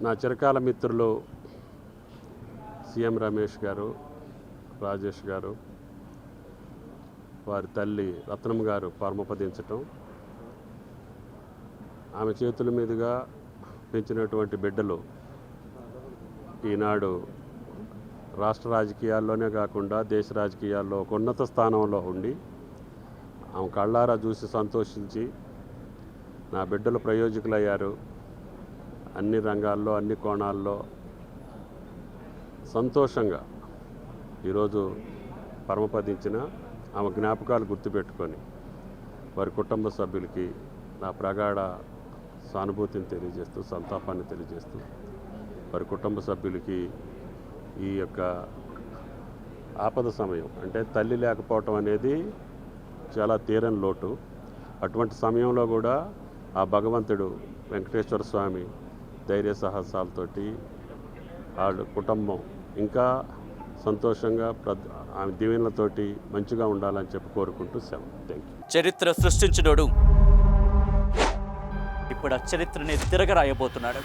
నా చిరకాల మిత్రులు సీఎం రమేష్ గారు, రాజేష్ గారు, వారి తల్లి రత్నం గారు పరమపదించటం, ఆమె చేతుల మీదుగా పెంచినటువంటి బిడ్డలు ఈనాడు రాష్ట్ర రాజకీయాల్లోనే కాకుండా దేశ రాజకీయాల్లో ఒక ఉన్నత స్థానంలో ఉండి ఆమె కళ్ళారా చూసి సంతోషించి నా బిడ్డలు ప్రయోజకులయ్యారు, అన్ని రంగాల్లో అన్ని కోణాల్లో సంతోషంగా ఈరోజు పరమపదించిన ఆమె జ్ఞాపకాలు గుర్తుపెట్టుకొని వారి కుటుంబ సభ్యులకి నా ప్రగాఢ సానుభూతిని తెలియజేస్తూ, సంతాపాన్ని తెలియజేస్తూ, వారి కుటుంబ సభ్యులకి ఈ యొక్క ఆపద సమయం అంటే తల్లి లేకపోవటం అనేది చాలా తీరని లోటు. అటువంటి సమయంలో కూడా ఆ భగవంతుడు వెంకటేశ్వర స్వామి ధైర్య సాహసాలతోటి వాళ్ళ కుటుంబం ఇంకా సంతోషంగా ఆమె దీవెనలతోటి మంచిగా ఉండాలని చెప్పి కోరుకుంటూ సెలవు. Thank you. చరిత్ర సృష్టించినోడు ఇప్పుడు ఆ చరిత్రని తిరగరాయబోతున్నాడు.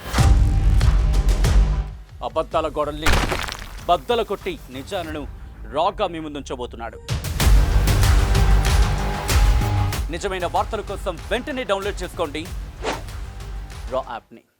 అబద్ధాల గోడల్ని బద్దలు కొట్టి నిజాలను రాగా మీ ముందుంచబోతున్నాడు. నిజమైన వార్తల కోసం వెంటనే డౌన్లోడ్ చేసుకోండి రా యాప్ని.